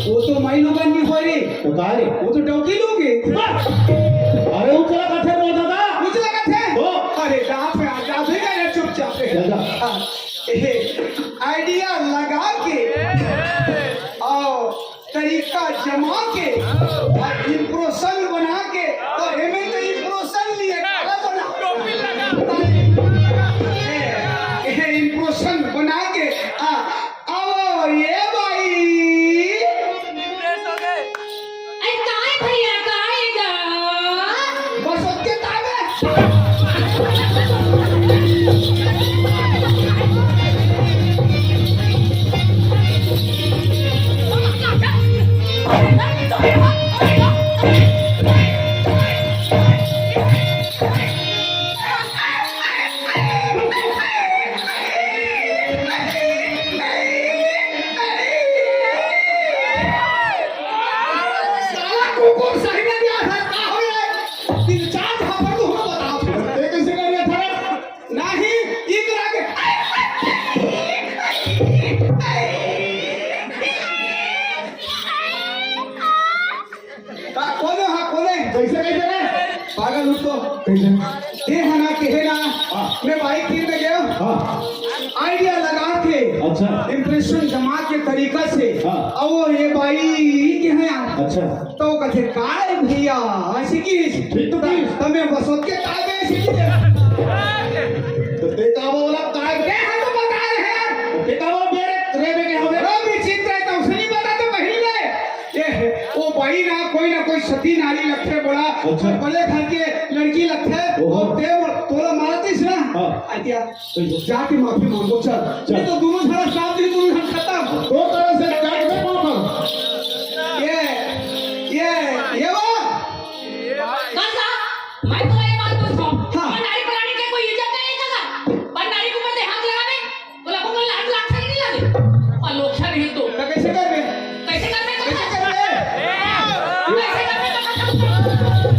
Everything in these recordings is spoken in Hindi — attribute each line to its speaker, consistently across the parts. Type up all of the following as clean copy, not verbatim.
Speaker 1: वो तो माई लोगन की हो रही वो तो डौकी लोगे अरे कैसे कैसे रे
Speaker 2: पागल हूँ तो
Speaker 1: कैसे
Speaker 2: ये है ना कहे ना मैं बाइक खरीदने गया आइडिया लगा के
Speaker 1: अच्छा
Speaker 2: इम्प्रेशन जमा के तरीका से
Speaker 1: हाँ।
Speaker 2: और वो ये बाई के हैं
Speaker 1: अच्छा
Speaker 2: तो कहते काय भैया ऐसी की
Speaker 1: ठीक तो की
Speaker 2: तमें बसोत के काय में ऐसी की
Speaker 1: तो ते का बोला काय
Speaker 2: के हम तो बता रहे हैं
Speaker 1: ते का बोला बेरे रे बे के होवे
Speaker 2: रो भी चिंता है तो उसे नहीं पता तो पहले ये वो बाई ना कोई सती नारी लगते बड़ा
Speaker 1: अच्छा।
Speaker 2: बड़े घर के लड़की लगते और ते तोला मारतीस ना
Speaker 1: हां
Speaker 2: आइडिया जाके माफी मांगो चल नहीं तो दोनों झगड़ा साथ ही दोनों हम खत्म
Speaker 1: दो तरह से काट में कौन
Speaker 2: ये वो
Speaker 3: काका मैं तो ये बात पूछूं
Speaker 2: हाँ।
Speaker 3: नारी प्राणी के कोई इज्जत नहीं काका पर नारी को ऊपर हाथ लगावे तो लोगों को लाख लाख नहीं लगे और लोग छा नहीं तो
Speaker 2: कैसे कर रहे
Speaker 3: कैसे करने का
Speaker 2: कैसे कर रहे
Speaker 3: कैसे करने का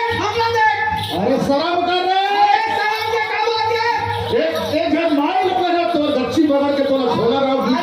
Speaker 1: अरे शराब कर रहे एक घर मार लोग है तो दक्षी बगड़ के तो झोला राव भी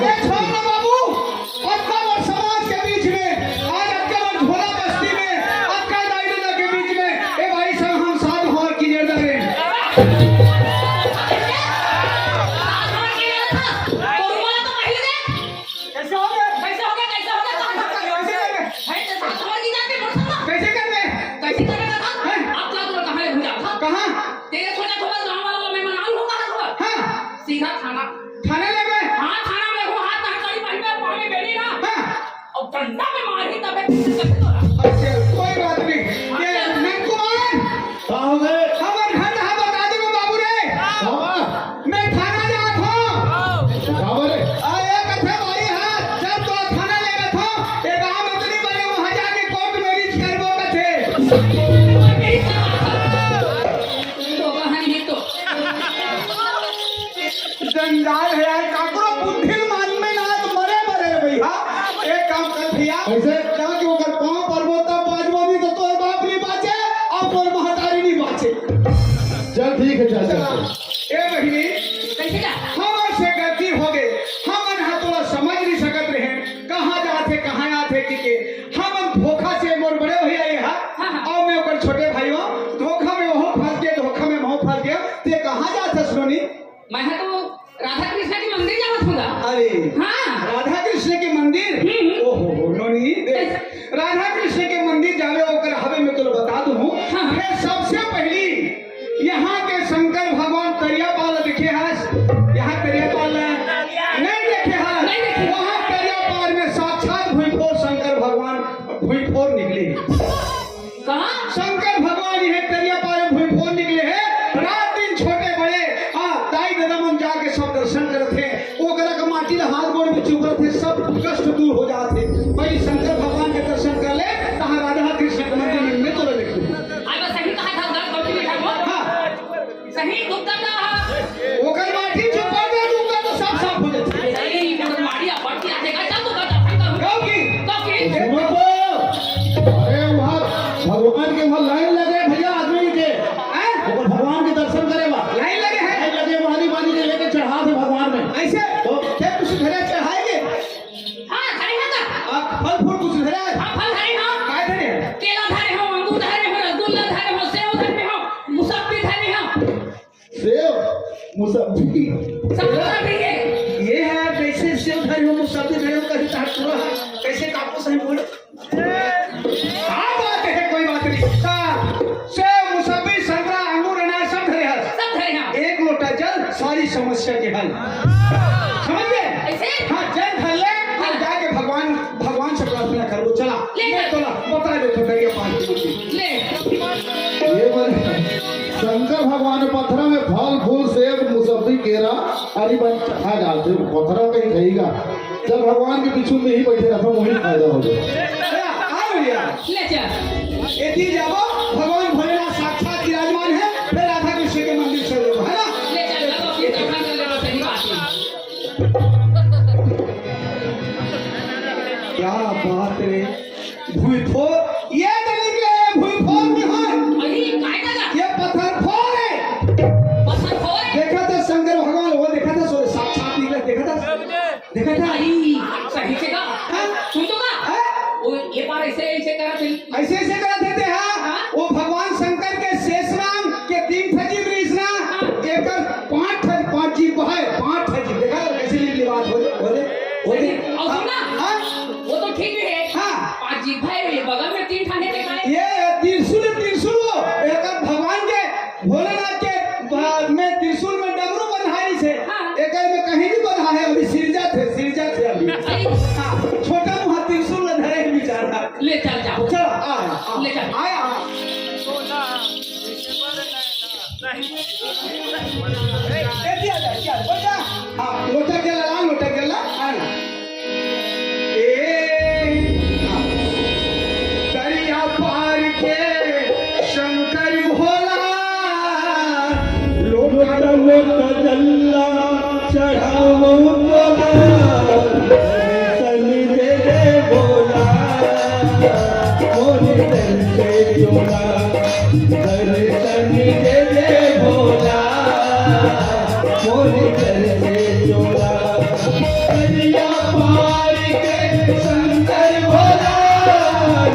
Speaker 3: सीधा थाना
Speaker 2: थाने ले गए
Speaker 3: हाँ थाना में वो हाथ हथकड़ी पहन के पाँव में बेली ना
Speaker 2: हाँ
Speaker 3: और डंडा में मारी तब कैसे तो रहा
Speaker 2: अच्छा कोई बात नहीं ये नंदकुमार
Speaker 1: कहां हो गए
Speaker 2: हमर घर है बता दे बाबू रे
Speaker 1: बाबा
Speaker 2: मैं थाना जात हूं
Speaker 1: बाबा रे
Speaker 2: आए कथे भाई हां जब तो थाना ले गए था ए गांव में नहीं बने वहां जाके कोर्ट मैरिज करबो कथे
Speaker 3: तो कहानी है तो
Speaker 2: जंजाल है यार काकरो बुद्धि मान में ना तो मरे भैया एक काम कर भैया
Speaker 1: कैसे?
Speaker 2: जाके ओकर पांव पर बोता बाजवानी तो तोर बाप नहीं बाचे और तोर महतारी नहीं बाचे
Speaker 1: चल ठीक है चाचा
Speaker 2: ए बहिनी
Speaker 3: कैसे का
Speaker 2: हमर से गलती हो गई हमन हा तोरा समझ नहीं सकत रहे कहां जाते कहां आते के हम धोखा से मोर बड़े भैया ये हा और मैं ओकर छोटे भाइयों धोखा में वो फंस गए धोखा में वो फंस गया ते कहां जाते सुनी
Speaker 3: मैं तो राधा कृष्ण के मंदिर जावत हूँगा
Speaker 2: अरे
Speaker 3: हाँ
Speaker 2: राधा कृष्ण के मंदिर ओहो नोनी देख राधा कृष्ण के मंदिर जावे ओकर हवे में तो बता दूं फिर सबसे पहली यहाँ के शंकर भगवान करियापाल देखे हैं यहाँ करियापाल नहीं देखे हैं वहाँ करियापाल में साक्षात भूईफोर शंकर भगवान भूईफोर निकले
Speaker 3: कहाँ
Speaker 2: शंकर भगवान यह करियापाल में भूईफोर निकले हैं रात दिन छोटे बड़े दाई दादा मन जाके सब दर्शन करते ओकरा का माटी हाथ गोड़ में चुभत थे सब कष्ट दूर हो जाते भाई शंकर भगवान के दर्शन कर ले कहाँ राधा कृष्ण के मंदिर में तो लिख दूं
Speaker 3: आज बस सही कहा था उधर कौन बैठा हो
Speaker 2: हाँ
Speaker 3: सही गुप्ता था
Speaker 2: ओकर माटी चुपा दे दूंगा तो सब साफ हो जाते
Speaker 3: सही मतलब मारिया पड़ती आते का चल तो कर
Speaker 2: क्योंकि
Speaker 1: सुनो तो अरे वहां भगवान के वहां लाइन लगे भैया आदमी के ऊपर भगवान के दर्शन करे बा
Speaker 2: लाइन लगे हैं
Speaker 1: लाइन लगे वाली वाली के लेके चढ़ा दे भगवान में
Speaker 2: ऐसे तो क्या कुछ घरे चढ़ाएंगे
Speaker 3: हाँ धरे हैं का
Speaker 2: फल फूल कुछ घरे
Speaker 3: हाँ फल धरे हो
Speaker 2: काय धरे
Speaker 3: केला धरे हो अंगूर धरे हो रसगुल्ला धरे हो सेव धरे हो मुसब्बी धरे हो
Speaker 1: सेव मुसब्बी
Speaker 3: सब धरे है
Speaker 2: ये है कैसे सेव धरे हो मुसब्बी धरे हो कहीं ताट पूरा कैसे कापूस है बोल हाँ बात है कोई बात नहीं सेव मुसब्बी संतरा अंगूर अनार सब धरे हैं
Speaker 3: सब धरे हैं
Speaker 2: एक लोटा जल सारी समस्या के हल समझ गए
Speaker 3: ऐसे
Speaker 2: हाँ जल धर ले और जाके भगवान से प्रार्थना करो चला
Speaker 3: ले
Speaker 2: चला बता दे तो करिए 5 मिनट
Speaker 3: ले
Speaker 1: ये बोले शंकर भगवान पत्थरा में फल फूल सेब मुसब्बी केरा आदि बन खा जाते पत्थरा पे ही खाएगा जब भगवान के पीछू में ही बैठे रहता वही फायदा हो जाए
Speaker 2: आ भैया
Speaker 3: ले चल
Speaker 2: यदि जाओ भगवान भोलेनाथ साक्षात विराजमान है फिर राधा कृष्ण के मंदिर चले जाओ है ना
Speaker 3: ले चल लगो ये दर्शन कर ले सही बात है
Speaker 2: क्या बात रे भूईफोर ये तो निकले भूईफोर देखा था
Speaker 3: आई सही से का
Speaker 2: हाँ?
Speaker 3: सुन तो का
Speaker 2: हाँ?
Speaker 3: वो ये बार ऐसे ऐसे करा थे
Speaker 2: ऐसे ऐसे करते थे हाँ
Speaker 3: हाँ?
Speaker 2: वो भगवान शंकर के शेषनाग के 3 ठजी कृष्णा एक 5 जीव है 5 ठजी देखा कैसे लिखी बात हो दे
Speaker 3: और सुनना
Speaker 2: हाँ
Speaker 3: वो तो ठीक है
Speaker 2: हाँ
Speaker 3: 5 जीभ है ये बगल में 3 ठाने देखा है
Speaker 2: ये त्रिशूल वो एक भगवान के भोलेनाथ के में त्रिशूल में डमरू बंधा है इसे
Speaker 3: हाँ।
Speaker 2: एक में कहीं भी बंधा है अभी सिरजा थे अभी हाँ छोटा मुहा त्रिशूल में धरे है बेचारा
Speaker 3: ले चल जाओ
Speaker 2: चलो आया
Speaker 3: ले चल
Speaker 2: आया लोटा गेला आना दरिया पार के शंकर भोला लोटा जल्ला चढ़ाओ बोला सनी दे बोला मोरे दिल से जोड़ा दर्शन दे बोला मोरे दिल से जोड़ा दरिया पार के शंकर भोला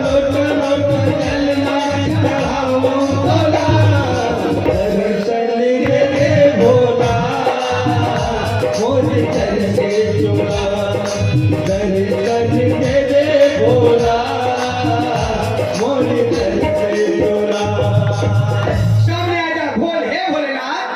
Speaker 2: लोटा जलना चढ़ाओ बोला दर्शन दे बोला मोरे दिल से जोड़ा दर्शन दे बोला मोरे दिल से जोड़ा सामने आ जा बोल हे भोलेनाथ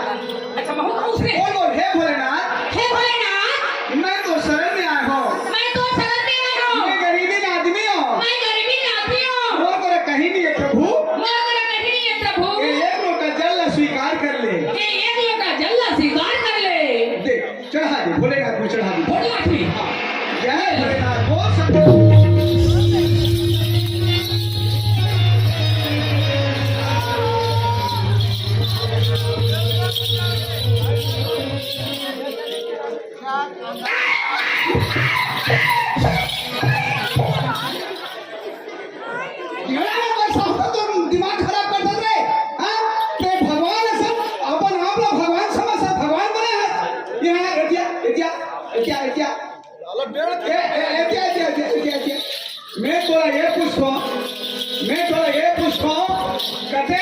Speaker 3: अच्छा बहुत उसने
Speaker 2: बोल हे भोलेनाथ
Speaker 3: हे भोलेनाथ
Speaker 2: मैं तो शरण में आया हूँ
Speaker 3: मैं तो शरण में आया हूँ
Speaker 2: मैं गरीबी का आदमी हूँ
Speaker 3: मैं गरीबी का आदमी हूँ
Speaker 2: वो तो कहीं नहीं है प्रभु
Speaker 3: मैं तेरा कहीं नहीं है प्रभु
Speaker 2: ये एक लोटा जल स्वीकार कर ले
Speaker 3: ये एक लोटा जल स्वीकार कर ले
Speaker 2: दे चढ़ा दे भोलेनाथ को चढ़ा दे
Speaker 3: भोलेनाथ भी
Speaker 2: जय भोलेनाथ बोल सकते दिमाग खराब कर रे ते भगवान असन अपन आप ला भगवान समझ भगवान बने हैं यहाँ एतिया मैं थोड़ा ये पूछो कहते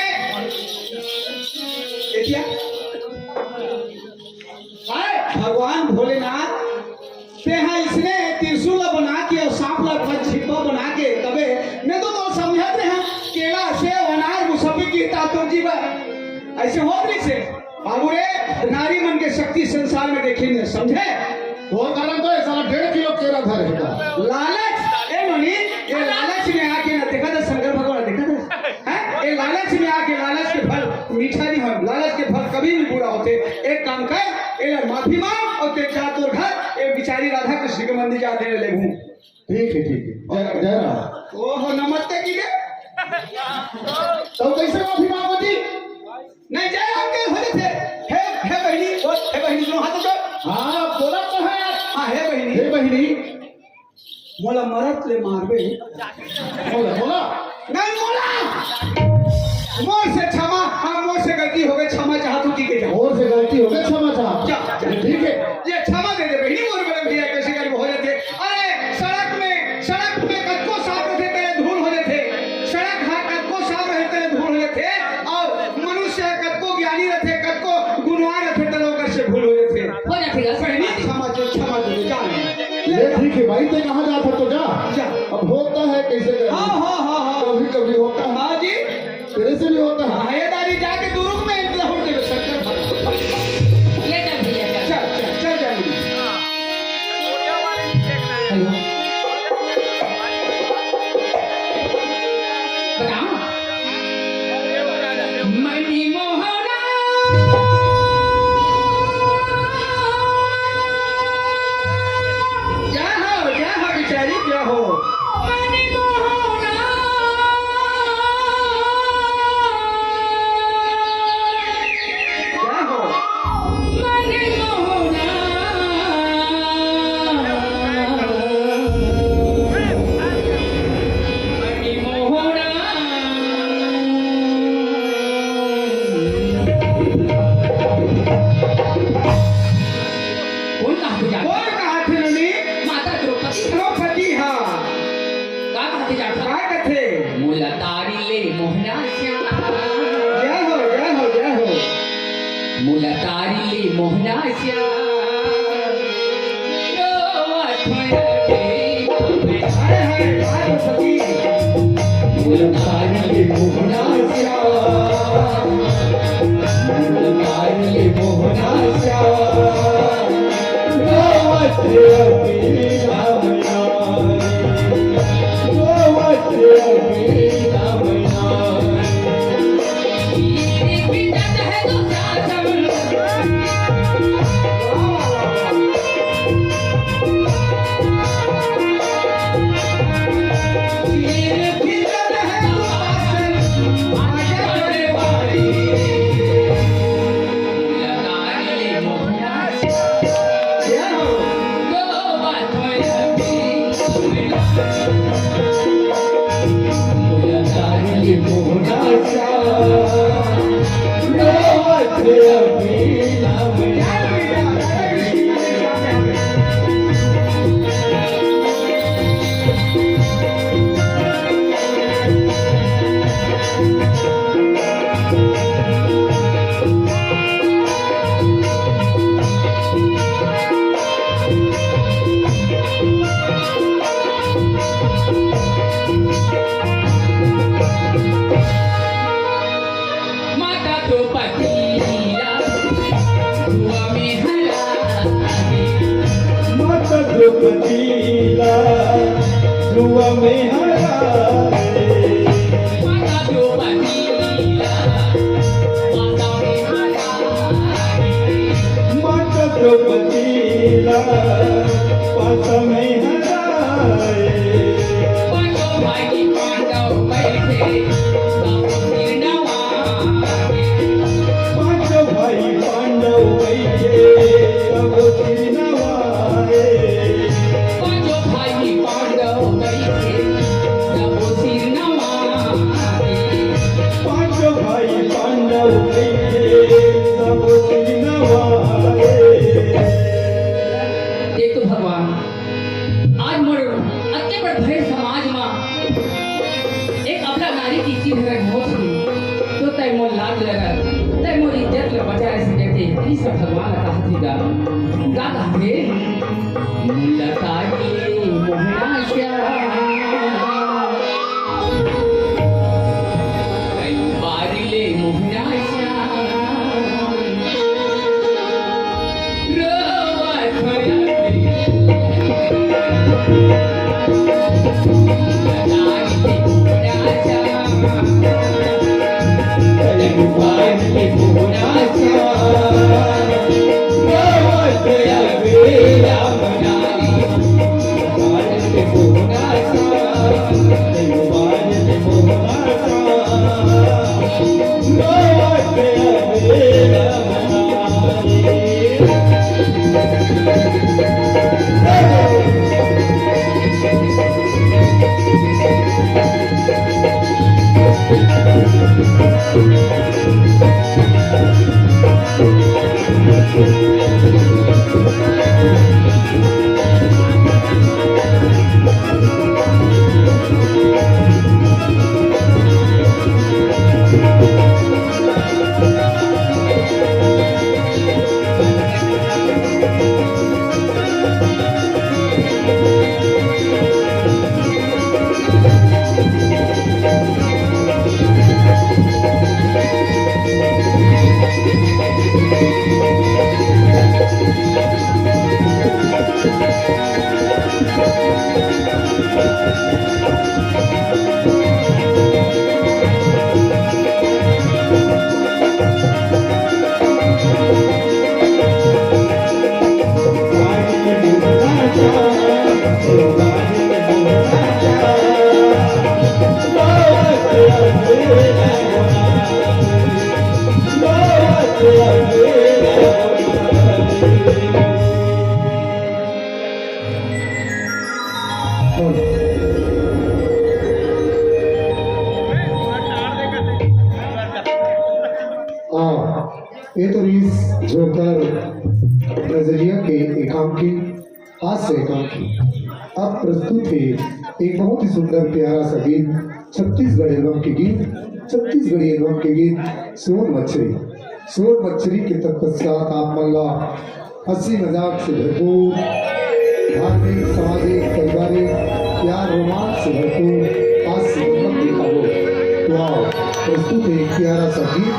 Speaker 2: एतिया भगवान भोलेनाथ ते हैं इसने त्रिशूल बना के और सांप ला छिपा बना के तबे मैं तो समझत रहे हैं केला सेब अनार मुसब्बी की तातुम जी ऐसे हो रही से बाबू रे नारी मन के शक्ति संसार में देखेंगे समझे
Speaker 1: वो कारण तो ऐसा 1.5 किलो केला धर है
Speaker 2: लालच ए मनी ये लालच में आके ना देखा था शंकर भगवान देखा था हैं ये लालच में आके लालच के फल मीठा नहीं हो लालच के फल कभी भी बुरा होते एक काम कर ये माफी मांग और ते जा तोर घर एक बिचारी राधा कृष्ण के मंदिर जाते ले लेबू
Speaker 1: ठीक है जय राम
Speaker 2: ओहो नमस्ते की के
Speaker 1: तो कैसे माफी मांगोगी
Speaker 2: नहीं जय राम के होते थे हे बहनी दोनों हाथ जोड़
Speaker 1: हाँ बोला तो है
Speaker 2: हाँ हे
Speaker 1: हे बहिनी
Speaker 2: मोला मरत ले मारबे
Speaker 1: बोला
Speaker 2: नहीं मोला मोर से क्षमा हाँ मोर से गलती हो गई क्षमा चाहतू की के जा
Speaker 1: और से गलती हो गई क्षमा चाह ठीक है
Speaker 2: ये क्षमा दे दे बहनी मोर बड़े भैया कैसे गरीब हो जाते अरे सड़क में कतको साफ रहते तेरे धूल हो जाते सड़क घाट कतको साफ रहे तेरे धूल हो जाते और मनुष्य कतको ज्ञानी रहते कतको गुणवान रहते तेरे ओकर से भूल हो जाते
Speaker 3: हो जाएगा
Speaker 2: बहनी क्षमा दे जा
Speaker 1: ये ठीक है भाई ते कहाँ जाता तो जा
Speaker 2: जा।
Speaker 1: अब होता है कैसे करे?
Speaker 2: हाँ
Speaker 1: कभी कभी होता है
Speaker 2: हाँ जी
Speaker 1: तेरे से भी होता है
Speaker 2: हाँ ये दादी जाके दुर्ग में इंतजार हो गए शंकर
Speaker 3: ले चल भैया
Speaker 2: चल जाएंगे
Speaker 3: हेलो बताओ मणि मोहना
Speaker 2: क्या हो बेचारी क्या हो
Speaker 3: मणि मोहना
Speaker 2: क्या हो
Speaker 3: मणि मोहना मणि मोहना मोहनाच्या रोवाठ्याचे
Speaker 2: हाय हाय काय सखी
Speaker 3: मुलकाडले मोहनाच्या मुलकाडले मोहनाच्या रोवाठ्याचे
Speaker 4: द्रौपदीला ध्रुव में हराए माता द्रौपदीला पास में हराए पांचों भाई पांडव बैठे सब सिर नवाए पांचों भाई पांडव बैठे सब सिर नवाए
Speaker 3: एक तो भगवान आज मोर अत्ते बड़ भय समाज में एक अपना नारी की चीज है होश की तो तय मोर लाज लगा तय मोर इज्जत ल बचाए से देखते इस भगवान का हथीगा गागा रे लता के मोहना श्या कई बारिले मोहना श्या रोवा
Speaker 1: ये तो रीस जोकर नजरिया के एकांकी हास्य एकांकी अब प्रस्तुत है एक बहुत ही सुंदर प्यारा सा गीत छत्तीसगढ़ एल्बम के गीत छत्तीसगढ़ी एल्बम के गीत सोन मछली सोन मछली के तत्पश्चात आप मल्ला हंसी मजाक से भरपूर धार्मिक सामाजिक पारिवारिक प्यार रोमांच से भरपूर आज से देखा हो तो आओ प्रस्तुत है एक प्यारा सा गीत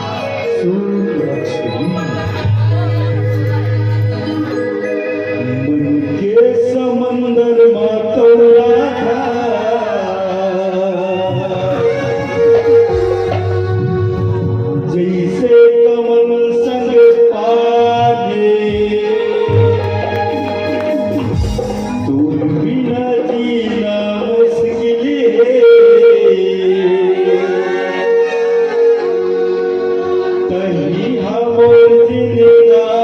Speaker 1: सोन मछली।
Speaker 4: मन के समंदर में तोरा था जैसे कमल संग पानी तू बिना जीना मुश्किल है तही हमर जिंदगानी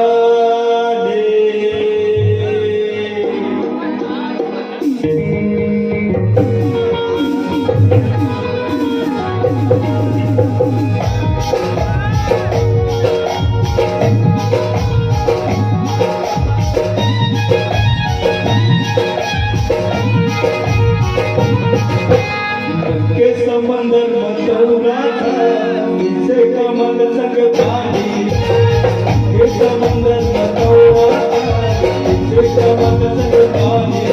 Speaker 4: के समंदर में तोरा था इसे कमल संग पानी के समंदर में तोरा था इसे कमल संग पानी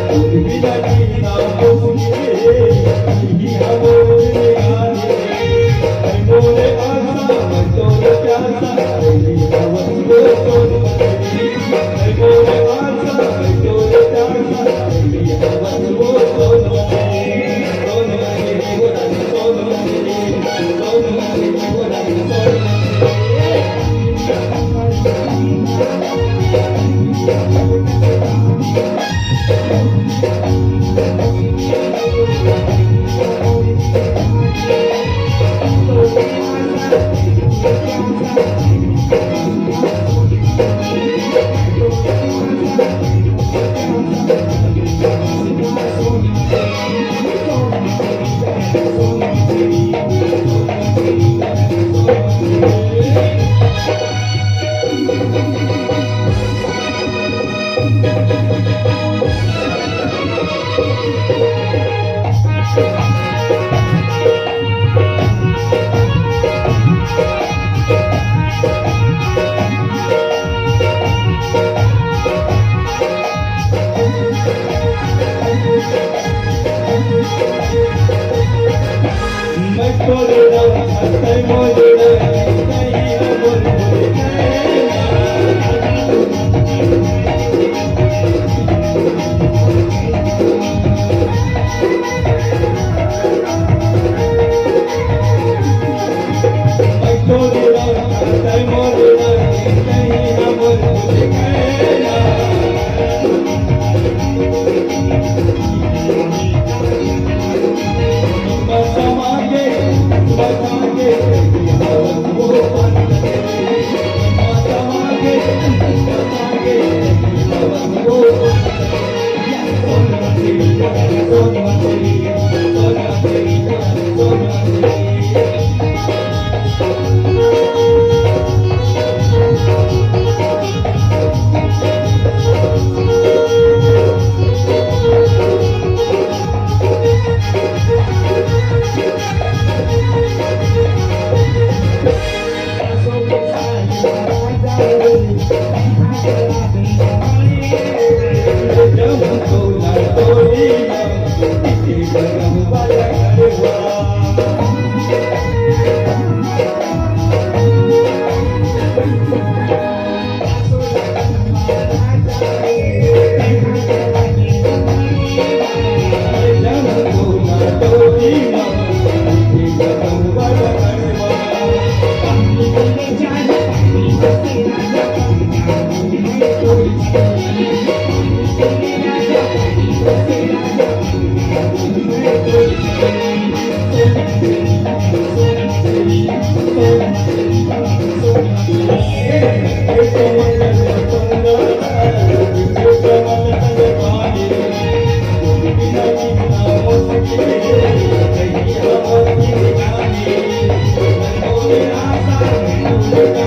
Speaker 4: तू बिना जीना मुश्किल है यही हमर जिंदगानी ऐ मोरे आशा मैं तोरे प्यासा तेरी हवस को तोड़ बदली ऐ मोरे आशा मैं तोरे प्यासा तेरी हवस को तोड़ बदली
Speaker 2: Thank you.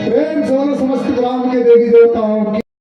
Speaker 1: प्रेम से बोलो समस्त ग्राम के देवी देवताओं की